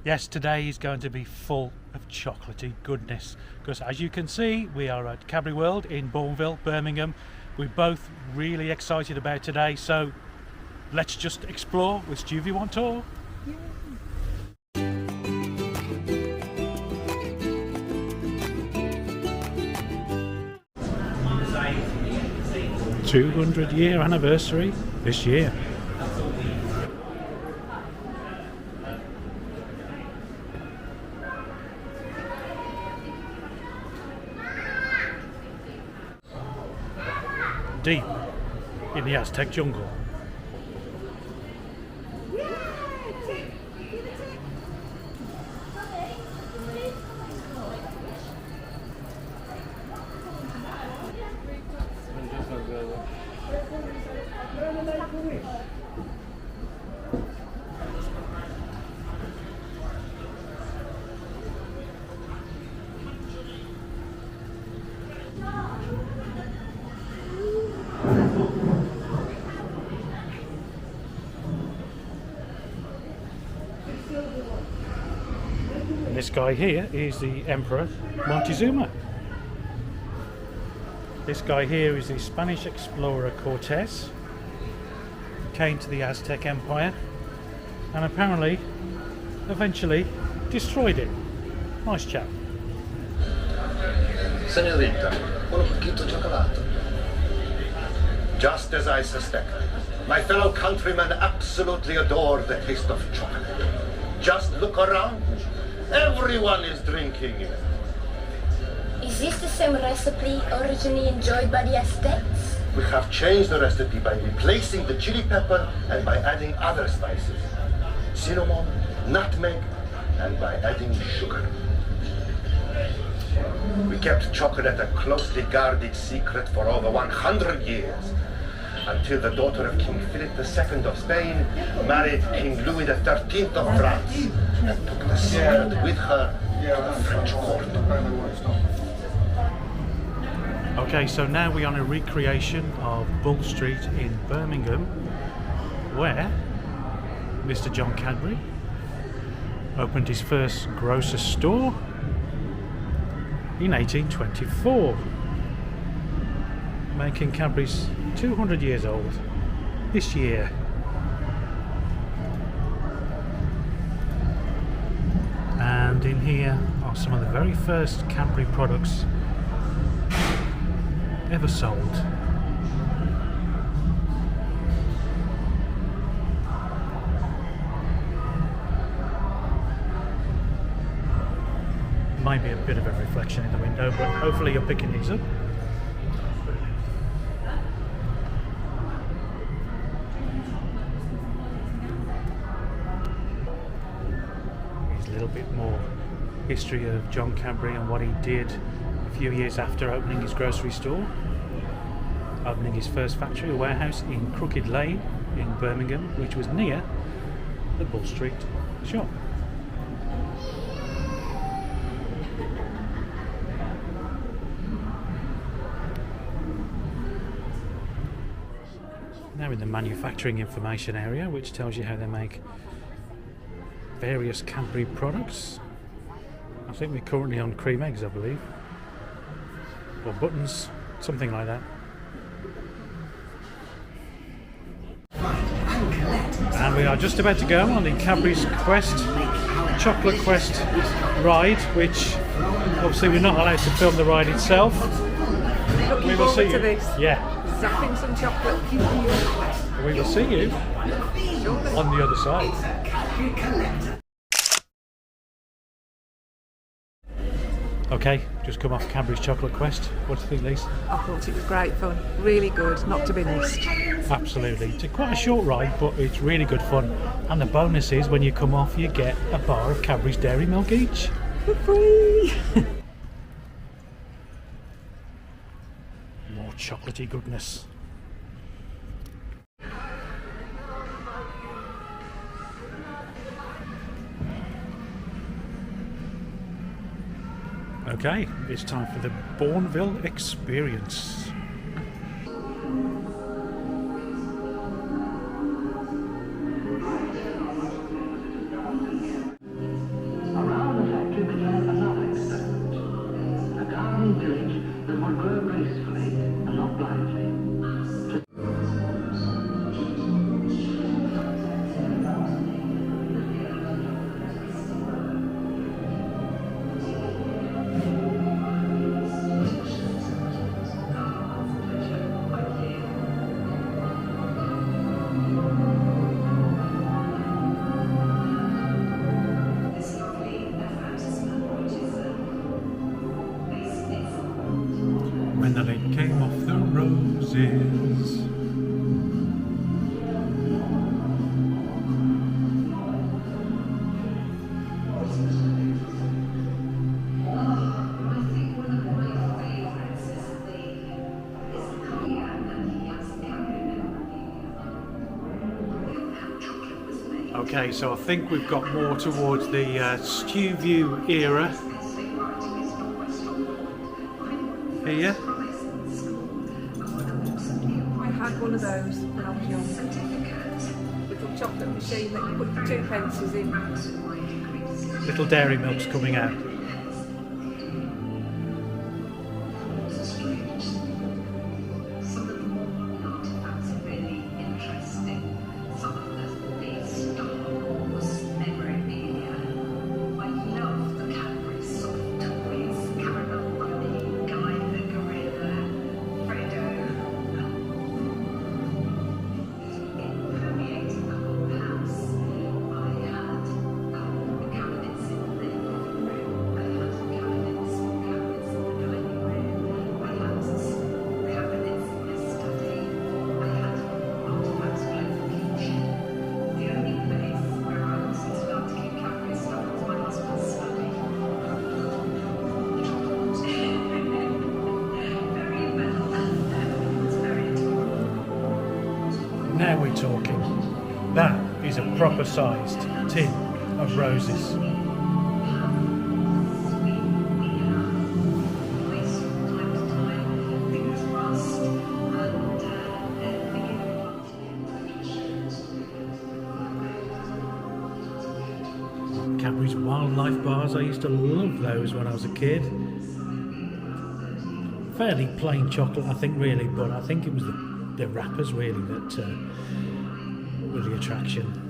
Yes, today is going to be full of chocolatey goodness because as you can see we are at Cadbury World in Bournville, Birmingham. We're both really excited about today, so let's just explore with Stuview on tour. Yay. 200-year anniversary this year. Deep in the Aztec jungle. This guy here is the Emperor Montezuma. This guy here is the Spanish explorer Cortez. He came to the Aztec Empire and apparently eventually destroyed it. Nice chap. Senorita, un poquito chocolate. Just as I suspected, my fellow countrymen absolutely adore the taste of chocolate. Just look around. Everyone is drinking it. Is this the same recipe originally enjoyed by the Aztecs? We have changed the recipe by replacing the chili pepper and by adding other spices. Cinnamon, nutmeg, and by adding sugar. We kept chocolate a closely guarded secret for over 100 years, until the daughter of King Philip II of Spain married King Louis XIII of France and took the secret with her to the French court. Okay, so now we're on a recreation of Bull Street in Birmingham, where Mr. John Cadbury opened his first grocer's store in 1824, making Cadbury's 200 years old this year. And in here are some of the very first Cadbury products ever sold. Might be a bit of a reflection in the window, but hopefully you're picking these up. Here's a little bit more history of John Cadbury and what he did a few years after opening his grocery store, opening his first factory, a warehouse in Crooked Lane in Birmingham, which was near the Bull Street shop. Now in the manufacturing information area, which tells you how they make various Cadbury products. I think we're currently on cream eggs, I believe, or buttons, something like that. And we are just about to go on the Cadbury's Quest, Chocolate Quest ride, which obviously we're not allowed to film the ride itself. Looking forward to this. Yeah. Zapping some chocolate. We will see you on the other side. Okay, just come off Cadbury's Chocolate Quest. What do you think, Lise? I thought it was great fun. Really good, not to be missed. Absolutely. It's quite a short ride, but it's really good fun. And the bonus is when you come off, you get a bar of Cadbury's Dairy Milk each. For free! More chocolatey goodness. Okay, it's time for the Bournville experience. roses. Okay, so I think we've got more towards the Stuview era here. I had one of those when I was young. Little chocolate machine that you put 2 pences in. Little dairy milk's coming out. Now we're talking. That is a proper sized tin of roses. Cadbury's wildlife bars, I used to love those when I was a kid. Fairly plain chocolate, I think, really, but I think it was the wrappers really that were the attraction.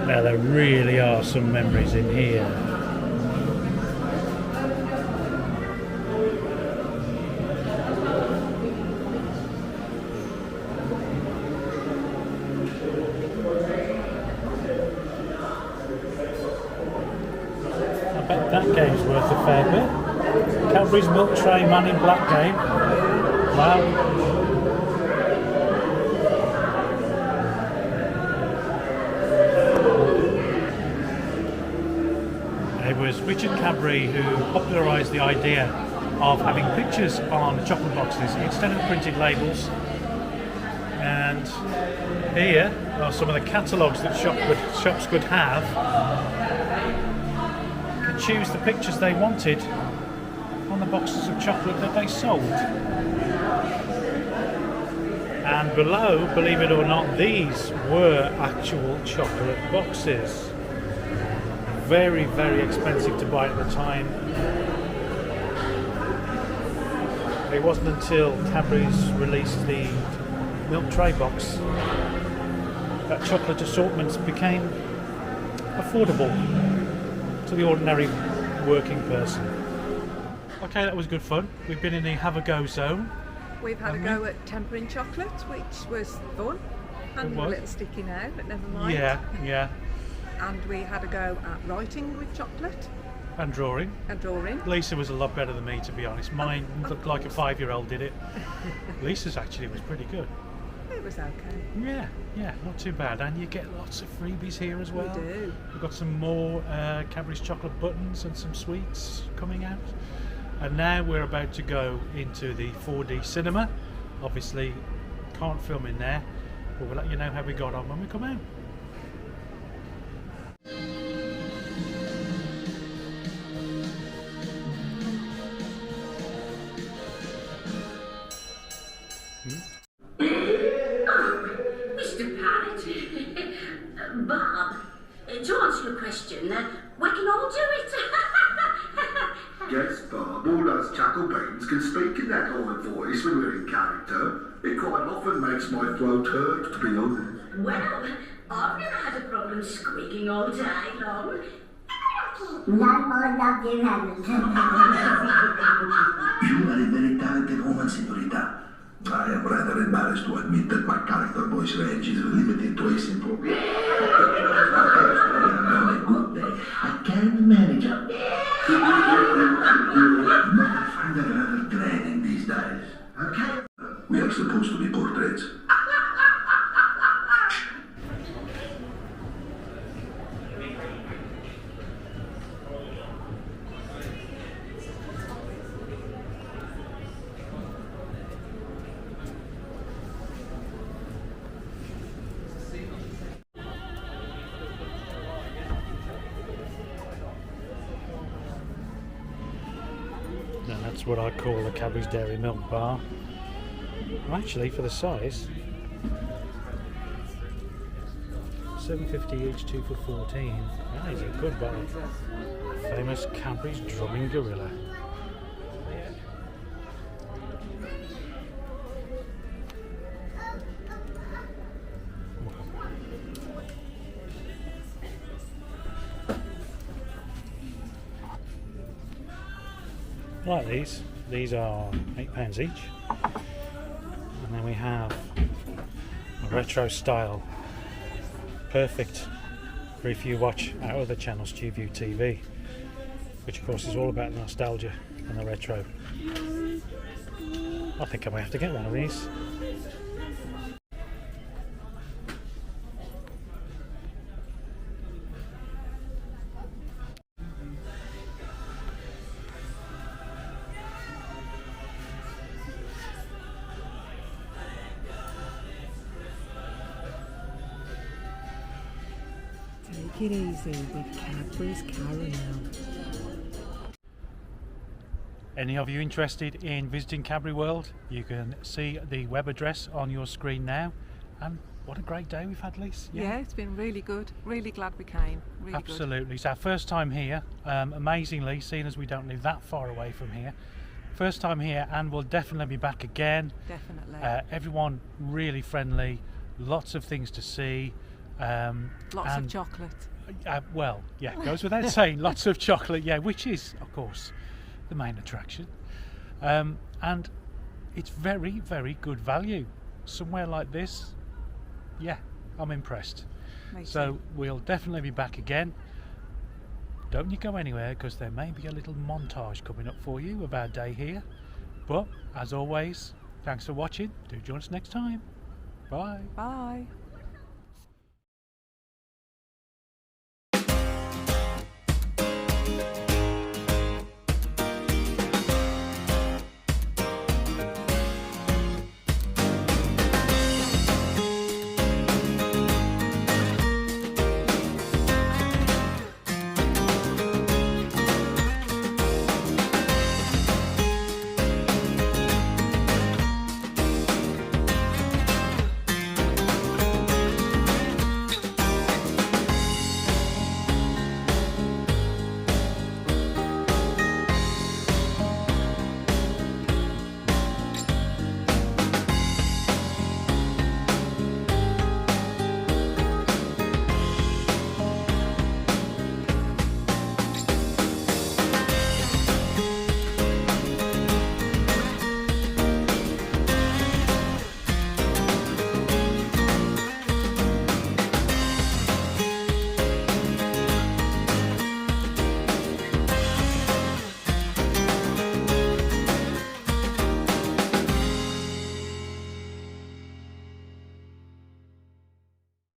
Now there really are some memories in here. I bet that game's worth a fair bit. Cadbury's Milk Tray Man in Black game. Wow. It was Richard Cadbury who popularised the idea of having pictures on chocolate boxes instead of printed labels. And here are some of the catalogues that shops could have. You could choose the pictures they wanted on the boxes of chocolate that they sold. And below, believe it or not, these were actual chocolate boxes. Very, very expensive to buy at the time. It wasn't until Cadbury's released the milk tray box that chocolate assortments became affordable to the ordinary working person. Okay, that was good fun. We've been in the have a go zone. We've had a go at tempering chocolate, which was fun. And a little sticky now, but never mind. Yeah. And we had a go at writing with chocolate. And drawing. Lisa was a lot better than me, to be honest. Mine looked like a 5-year-old did it. Lisa's actually was pretty good. It was okay. Yeah, not too bad. And you get lots of freebies here as well. We do. We've got some more Cadbury's chocolate buttons and some sweets coming out. And now we're about to go into the 4D cinema. Obviously, can't film in there, but we'll let you know how we got on when we come out. Mr. Parrot, Bob, to answer your question, we can all do it. Yes, Bob, all us chucklebeans can speak in that high voice when we're in character. It quite often makes my throat hurt, to be honest. Well, I've never had a problem squeaking all day long. No more love you haven't. You are a very talented woman, señorita. I am rather embarrassed to admit that my character voice range is limited to a simple. On a good day, I can manage it. But I find it rather draining these days. Okay? We are supposed to be portraits. Now that's what I call a Cadbury's Dairy Milk bar. Well, actually, for the size, $7.50 each, 2 for $14. That is a good bar. Famous Cadbury's Drumming Gorilla. Like these. These are £8 each. And then we have a retro style. Perfect for if you watch our other channel, Stuview TV, which of course is all about nostalgia and the retro. I think I might have to get one of these. Take it easy with Cadbury's Caramel. Any of you interested in visiting Cadbury World, you can see the web address on your screen now. And what a great day we've had, Lise. Yeah, it's been really good. Really glad we came. Really Absolutely. It's our first time here. Amazingly, seeing as we don't live that far away from here. First time here, and we'll definitely be back again. Definitely. Everyone really friendly, lots of things to see. Lots of chocolate. Well, yeah, goes without saying, lots of chocolate, yeah, which is, of course, the main attraction. And it's very, very good value. Somewhere like this, yeah, I'm impressed. So we'll definitely be back again. Don't you go anywhere, because there may be a little montage coming up for you of our day here. But, as always, thanks for watching. Do join us next time. Bye. Bye.